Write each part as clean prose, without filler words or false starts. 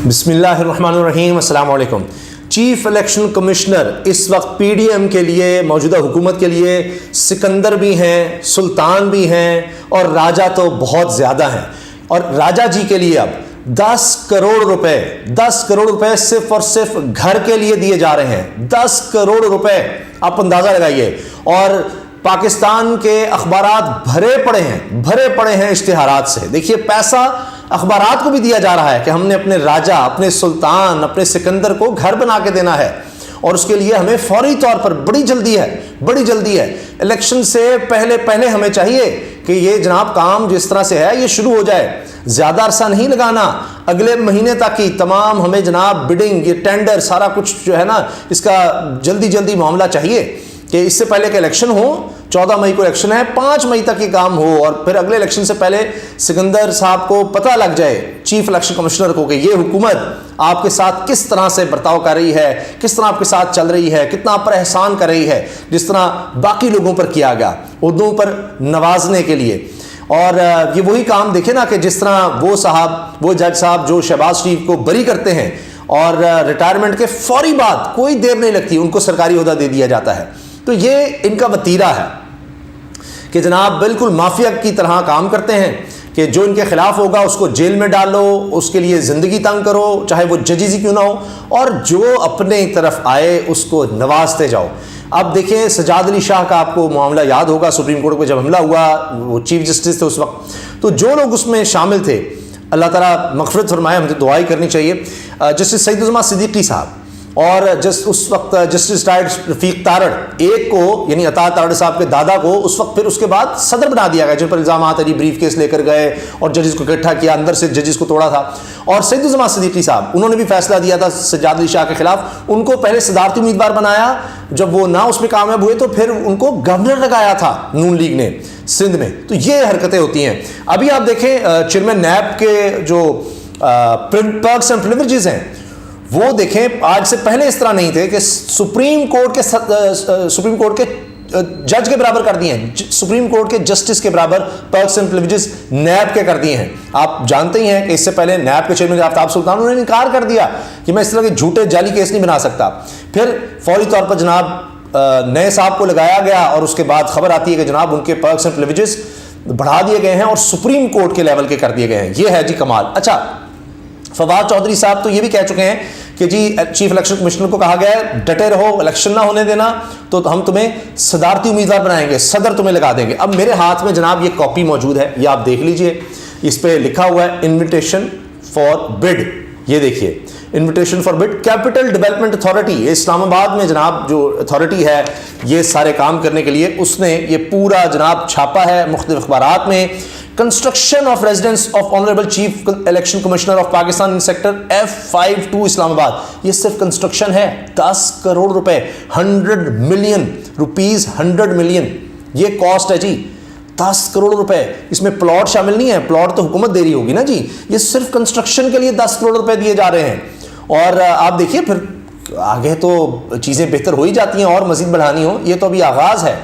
بسم اللہ الرحمن الرحیم، السلام علیکم۔ چیف الیکشن کمشنر اس وقت پی ڈی ایم کے لیے، موجودہ حکومت کے لیے سکندر بھی ہیں، سلطان بھی ہیں اور راجہ تو بہت زیادہ ہیں۔ اور راجہ جی کے لیے اب 10 کروڑ روپے صرف اور صرف گھر کے لیے دیے جا رہے ہیں۔ 10 کروڑ روپے، آپ اندازہ لگائیے۔ اور پاکستان کے اخبارات بھرے پڑے ہیں اشتہارات سے۔ دیکھیے، پیسہ اخبارات کو بھی دیا جا رہا ہے کہ ہم نے اپنے راجہ، اپنے سلطان، اپنے سکندر کو گھر بنا کے دینا ہے، اور اس کے لیے ہمیں فوری طور پر بڑی جلدی ہے۔ الیکشن سے پہلے ہمیں چاہیے کہ یہ جناب کام جس طرح سے ہے یہ شروع ہو جائے۔ زیادہ عرصہ نہیں لگانا، اگلے مہینے تک ہی تمام ہمیں جناب بڈنگ، یہ ٹینڈر، سارا کچھ جو ہے نا، اس کا جلدی معاملہ چاہیے کہ اس سے پہلے کہ الیکشن ہو۔ 14 مئی کو الیکشن ہے، 5 مئی تک یہ کام ہو، اور پھر اگلے الیکشن سے پہلے سکندر صاحب کو پتہ لگ جائے، چیف الیکشن کمشنر کو، کہ یہ حکومت آپ کے ساتھ کس طرح سے برتاؤ کر رہی ہے، کس طرح آپ کے ساتھ چل رہی ہے، کتنا آپ پر احسان کر رہی ہے، جس طرح باقی لوگوں پر کیا گیا، اردوؤں پر نوازنے کے لیے۔ اور یہ وہی کام دیکھیں نا کہ جس طرح وہ جج صاحب جو شہباز شریف کو بری کرتے ہیں، اور ریٹائرمنٹ کے فوری بعد کوئی دیر نہیں لگتی ان کو سرکاری عہدہ دے دیا جاتا ہے۔ تو یہ ان کا وتیرہ ہے کہ جناب بالکل مافیا کی طرح کام کرتے ہیں کہ جو ان کے خلاف ہوگا اس کو جیل میں ڈالو، اس کے لیے زندگی تنگ کرو، چاہے وہ ججز ہی کیوں نہ ہو، اور جو اپنے طرف آئے اس کو نوازتے جاؤ۔ اب دیکھیں، سجاد علی شاہ کا آپ کو معاملہ یاد ہوگا، سپریم کورٹ پہ جب حملہ ہوا، وہ چیف جسٹس تھے اس وقت، تو جو لوگ اس میں شامل تھے، اللہ تعالیٰ مغفرت فرمائے، ہمیں دعائی کرنی چاہیے۔ جسٹس سعید الزماں صدیقی صاحب اور اس وقت جسٹس رفیق تارڑ، ایک کو یعنی عطا تارڑ صاحب کے دادا کو اس وقت پھر اس کے بعد صدر بنا دیا گیا، جن پر الزامات علی بریف کیس لے کر گئے اور ججز کو اکٹھا کیا، اندر سے ججز کو توڑا تھا۔ اور سعید الزماں صدیقی صاحب، انہوں نے بھی فیصلہ دیا تھا سجاد علی شاہ کے خلاف، ان کو پہلے صدارتی امیدوار بنایا، جب وہ نہ اس میں کامیاب ہوئے تو پھر ان کو گورنر لگایا تھا نون لیگ نے سندھ میں۔ تو یہ حرکتیں ہوتی ہیں۔ ابھی آپ دیکھیں، چیئرمین نیب کے جو پرکس اینڈ پریویلیجز ہیں، وہ دیکھیں آج سے پہلے اس طرح نہیں تھے کہ سپریم کورٹ کے جج کے برابر کر دیے ہیں، سپریم کورٹ کے جسٹس کے برابر پرکس اینڈ پریویلیجز نیب کے کر دیے ہیں۔ آپ جانتے ہی ہیں کہ اس سے پہلے نیب کے چیئرمین آفتاب سلطان، انہوں نے انکار کر دیا کہ میں اس طرح کے جھوٹے جعلی کیس نہیں بنا سکتا۔ پھر فوری طور پر جناب نئے صاحب کو لگایا گیا، اور اس کے بعد خبر آتی ہے کہ جناب ان کے پرکس اینڈ پریویلیجز بڑھا دیے گئے ہیں اور سپریم کورٹ کے لیول کے کر دیے گئے ہیں۔ یہ ہے جی کمال۔ اچھا، فواد چودھری صاحب تو یہ بھی کہہ چکے ہیں کہ جی چیف الیکشن کمشنر کو کہا گیا ہے ڈٹے رہو، الیکشن نہ ہونے دینا تو ہم تمہیں صدارتی امیدوار بنائیں گے، صدر تمہیں لگا دیں گے۔ اب میرے ہاتھ میں جناب یہ کاپی موجود ہے، یہ آپ دیکھ لیجئے، اس پہ لکھا ہوا ہے انویٹیشن فار بڈ۔ یہ دیکھیے، invitation for bid, Capital Development Authority, یہ اسلام آباد میں جناب جو اتھارٹی ہے یہ سارے کام کرنے کے لیے، اس نے یہ پورا جناب چھاپا ہے مختلف اخبارات میں۔ Construction of residence of honourable chief election commissioner of Pakistan in sector F52 اسلام آباد، یہ صرف کنسٹرکشن ہے۔ 10 کروڑ روپے، 100 ملین روپیز، 100 ملین یہ کاسٹ ہے جی، 10 کروڑ روپے۔ اس میں پلاٹ شامل نہیں ہے، پلاٹ تو حکومت دے رہی ہوگی نا جی، یہ صرف کنسٹرکشن کے لیے 10 کروڑ روپے دیے جا رہے ہیں۔ اور آپ دیکھیے پھر آگے تو چیزیں بہتر ہو ہی جاتی ہیں، اور مزید بڑھانی ہو، یہ تو ابھی آغاز ہے۔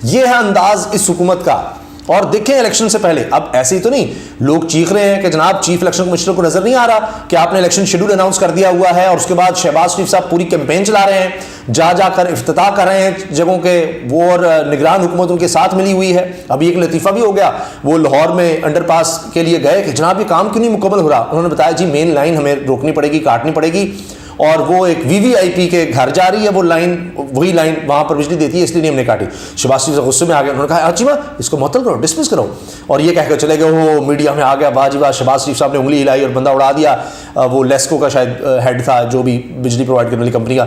یہ ہے انداز اس حکومت کا۔ اور دیکھیں الیکشن سے پہلے، اب ایسے ہی تو نہیں لوگ چیخ رہے ہیں کہ جناب چیف الیکشن کمشنر کو نظر نہیں آ رہا کہ آپ نے الیکشن شیڈول اناؤنس کر دیا ہوا ہے، اور اس کے بعد شہباز شریف صاحب پوری کیمپین چلا رہے ہیں، جا کر افتتاح کر رہے ہیں جگہوں کے، وہ اور نگران حکومت ان کے ساتھ ملی ہوئی ہے۔ ابھی ایک لطیفہ بھی ہو گیا، وہ لاہور میں انڈر پاس کے لیے گئے کہ جناب یہ کام کیوں نہیں مکمل ہو رہا، انہوں نے بتایا جی مین لائن ہمیں روکنی پڑے گی، کاٹنی پڑے گی، اور وہ ایک VVIP کے گھر جا رہی ہے وہ لائن، وہی لائن وہاں پر بجلی دیتی ہے، اس لیے ہم نے کاٹی۔ شہباز شریف غصے میں آ گئے، انہوں نے کہا اچھی بات، اس کو معطل کرو، ڈسمس کرو، اور یہ کہہ کر چلے گئے۔ وہ میڈیا میں آ گیا، واہ جی واہ، شہباز شریف صاحب نے انگلی ہلائی اور بندہ اڑا دیا، وہ لیسکو کا شاید ہیڈ تھا جو بھی بجلی پرووائڈ کرنے والی کمپنی کا۔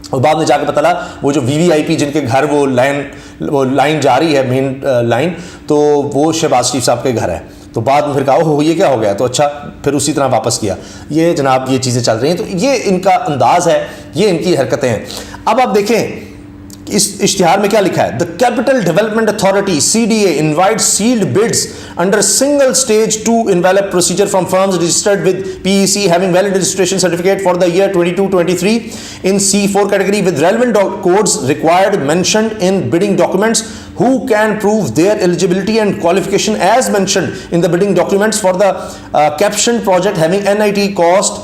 اور بعد میں جا کے پتہ لگا وہ جو VVIP جن کے گھر وہ لائن جا رہی ہے مین لائن، تو وہ شہباز شریف صاحب کے گھر ہے۔ تو بعد میں پھر کہا اوہ یہ کیا ہو گیا، تو اچھا پھر اسی طرح واپس کیا۔ یہ جناب یہ چیزیں چل رہی ہیں، تو یہ ان کا انداز ہے، یہ ان کی حرکتیں ہیں۔ اب آپ دیکھیں اس اشتہار میں کیا لکھا ہے، the Capital Development Authority CDA invite sealed bids under single stage 2 envelope procedure from firms registered with PEC having valid registration certificate for the year 22-23 in C4 category with relevant codes required mentioned in bidding documents who can prove their eligibility and qualification as mentioned in the bidding documents for the captioned project having NIT cost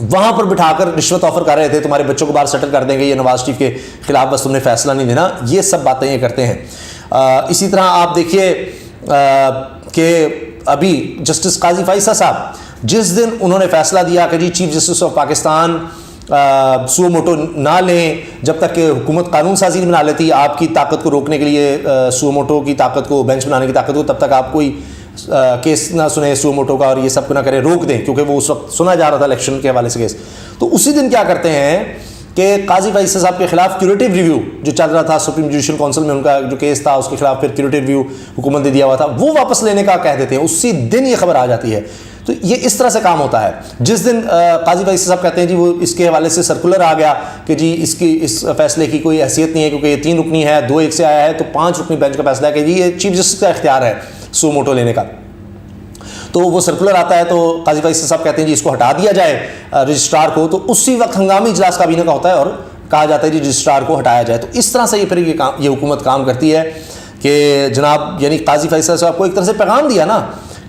وہاں پر بٹھا کر رشوت offer کر رہے تھے، تمہارے بچوں کو باہر سیٹل کر دیں گے، یہ نواز شریف کے خلاف بس تم نے فیصلہ نہیں لینا، یہ سب باتیں یہ کرتے ہیں۔ اسی طرح آپ دیکھیے کہ ابھی جسٹس قاضی فائصہ صاحب جس دن انہوں نے فیصلہ دیا کہ جی chief justice of Pakistan suo motu نہ لیں جب تک کہ حکومت قانون سازی نہیں بنا لیتی آپ کی طاقت کو روکنے کے لیے، سو موٹو کی طاقت کو، بینچ بنانے کی طاقت کو، تب تک آپ کوئی کیس نہ سنیں سو موٹو کا اور یہ سب کو نہ کریں، روک دیں، کیونکہ وہ اس وقت سنا جا رہا تھا الیکشن کے حوالے سے کیس۔ تو اسی دن کیا کرتے ہیں کہ قاضی فائصہ صاحب کے خلاف کیوریٹیو ریویو جو چل رہا تھا سپریم جوڈیشل کونسل میں، ان کا جو کیس تھا اس کے خلاف پھر کیوریٹیو ریویو حکومت نے دیا ہوا تھا، وہ واپس لینے کا کہہ دیتے ہیں، اسی دن یہ خبر آ جاتی ہے۔ تو یہ اس طرح سے کام ہوتا ہے۔ جس دن قاضی فائصہ صاحب کہتے ہیں جی وہ اس کے حوالے سے سرکولر آ گیا کہ جی اس فیصلے کی کوئی حیثیت نہیں ہے کیونکہ یہ 3 رکنی ہے، 2-1 سے آیا ہے، تو 5 رکنی بینچ کا فیصلہ ہے کہ جی یہ چیف جسٹس کا اختیار ہے سو موٹو لینے کا۔ تو وہ سرکولر آتا ہے تو قاضی فائصہ صاحب کہتے ہیں جی اس کو ہٹا دیا جائے رجسٹرار کو، تو اسی وقت ہنگامی اجلاس کابینہ کا ہوتا ہے اور کہا جاتا ہے جی رجسٹرار کو ہٹایا جائے۔ تو اس طرح سے یہ پھر یہ حکومت کام کرتی ہے کہ جناب یعنی قاضی فائصہ صاحب کو ایک طرح سے پیغام دیا نا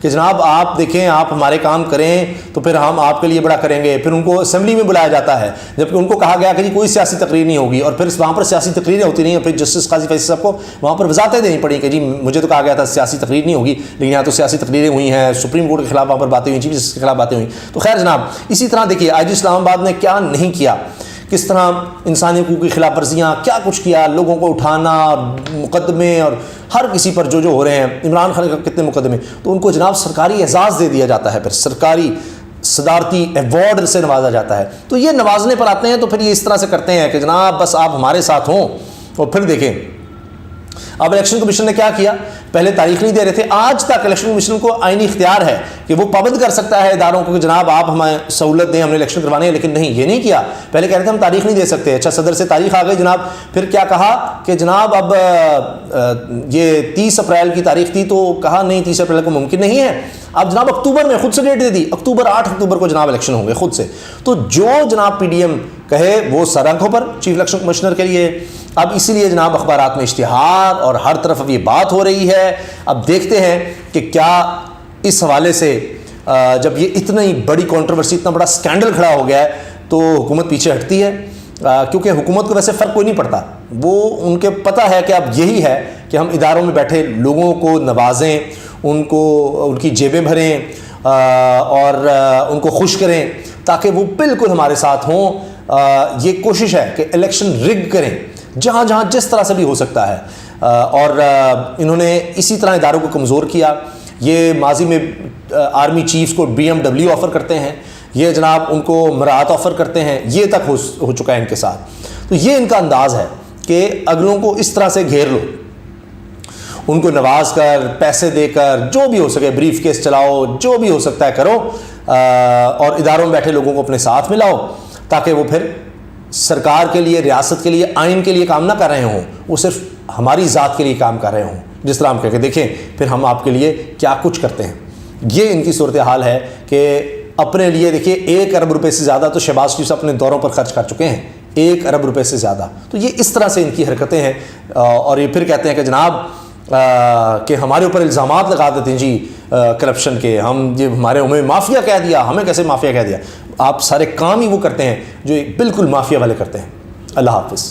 کہ جناب آپ دیکھیں آپ ہمارے کام کریں تو پھر ہم آپ کے لیے بڑا کریں گے۔ پھر ان کو اسمبلی میں بلایا جاتا ہے جبکہ ان کو کہا گیا کہ جی کوئی سیاسی تقریر نہیں ہوگی، اور پھر وہاں پر سیاسی تقریریں ہوتی نہیں ہیں، پھر جسٹس قاضی فائصہ صاحب کو وہاں پر وضاحتیں دینی پڑی کہ جی مجھے تو کہا گیا تھا سیاسی تقریر نہیں ہوگی، لیکن یہاں تو سیاسی تقریریں ہوئی ہیں، سپریم کورٹ کے خلاف وہاں پر باتیں ہوئی، چیف جسٹس کے خلاف باتیں ہوئیں۔ تو خیر جناب اسی طرح دیکھیے آئی جی اسلام آباد نے کیا نہیں کیا، کس طرح انسانی حقوق کی خلاف ورزیاں کیا کچھ کیا، لوگوں کو اٹھانا، مقدمے اور ہر کسی پر جو ہو رہے ہیں، عمران خان کا کتنے مقدمے، تو ان کو جناب سرکاری اعزاز دے دیا جاتا ہے، پھر سرکاری صدارتی ایوارڈ سے نوازا جاتا ہے۔ تو یہ نوازنے پر آتے ہیں تو پھر یہ اس طرح سے کرتے ہیں کہ جناب بس آپ ہمارے ساتھ ہوں۔ اور پھر دیکھیں اب الیکشن کمیشن نے کیا کیا، پہلے تاریخ نہیں دے رہے تھے، آج تک الیکشن کمیشن کو آئینی اختیار ہے کہ وہ پابند کر سکتا ہے اداروں کو کہ جناب آپ ہمیں سہولت دیں، ہم نے الیکشن کروانے ہیں، لیکن نہیں یہ نہیں کیا۔ پہلے کہہ رہے تھے ہم تاریخ نہیں دے سکتے، اچھا صدر سے تاریخ آ گئی جناب، پھر کیا کہا کہ جناب اب یہ 30 اپریل کی تاریخ تھی تو کہا نہیں 30 اپریل کو ممکن نہیں ہے، اب جناب اکتوبر میں خود سے ڈیٹ دے دی، 8 اکتوبر کو جناب الیکشن ہوں گے خود سے۔ تو جو جناب پی ڈی ایم کہے وہ سر آنکھوں پر چیف الیکشن کمشنر کے لیے۔ اب اسی لیے جناب اخبارات میں اشتہار اور ہر طرف اب یہ بات ہو رہی ہے۔ اب دیکھتے ہیں کہ کیا اس حوالے سے جب یہ اتنی بڑی کنٹروورسی، اتنا بڑا سکینڈل کھڑا ہو گیا ہے تو حکومت پیچھے ہٹتی ہے، کیونکہ حکومت کو ویسے فرق کوئی نہیں پڑتا، وہ ان کے پتہ ہے کہ اب یہی ہے کہ ہم اداروں میں بیٹھے لوگوں کو نوازیں، ان کو ان کی جیبیں بھریں اور ان کو خوش کریں تاکہ وہ بالکل ہمارے ساتھ ہوں۔ یہ کوشش ہے کہ الیکشن رگ کریں جہاں جہاں جس طرح سے بھی ہو سکتا ہے، اور انہوں نے اسی طرح اداروں کو کمزور کیا۔ یہ ماضی میں آرمی چیفز کو BMW آفر کرتے ہیں، یہ جناب ان کو مراعات آفر کرتے ہیں، یہ تک ہو چکا ہے ان کے ساتھ۔ تو یہ ان کا انداز ہے کہ اگلوں کو اس طرح سے گھیر لو، ان کو نواز کر، پیسے دے کر، جو بھی ہو سکے بریف کیس چلاؤ، جو بھی ہو سکتا ہے کرو، اور اداروں میں بیٹھے لوگوں کو اپنے ساتھ ملاؤ تاکہ وہ پھر سرکار کے لیے، ریاست کے لیے، آئین کے لیے کام نہ کر رہے ہوں، وہ صرف ہماری ذات کے لیے کام کر رہے ہوں، جس طرح ہم کہہ کے دیکھیں پھر ہم آپ کے لیے کیا کچھ کرتے ہیں۔ یہ ان کی صورتحال ہے کہ اپنے لیے دیکھیے 1 ارب روپے سے زیادہ تو شہباز شریف اپنے دوروں پر خرچ کر چکے ہیں، 1 ارب روپے سے زیادہ۔ تو یہ اس طرح سے ان کی حرکتیں ہیں، اور یہ پھر کہتے ہیں کہ جناب کہ ہمارے اوپر الزامات لگا دیتے ہیں جی کرپشن کے، ہم یہ ہمیں مافیا کہہ دیا، ہمیں کیسے مافیا کہہ دیا؟ آپ سارے کام ہی وہ کرتے ہیں جو بالکل مافیا والے کرتے ہیں۔ اللہ حافظ۔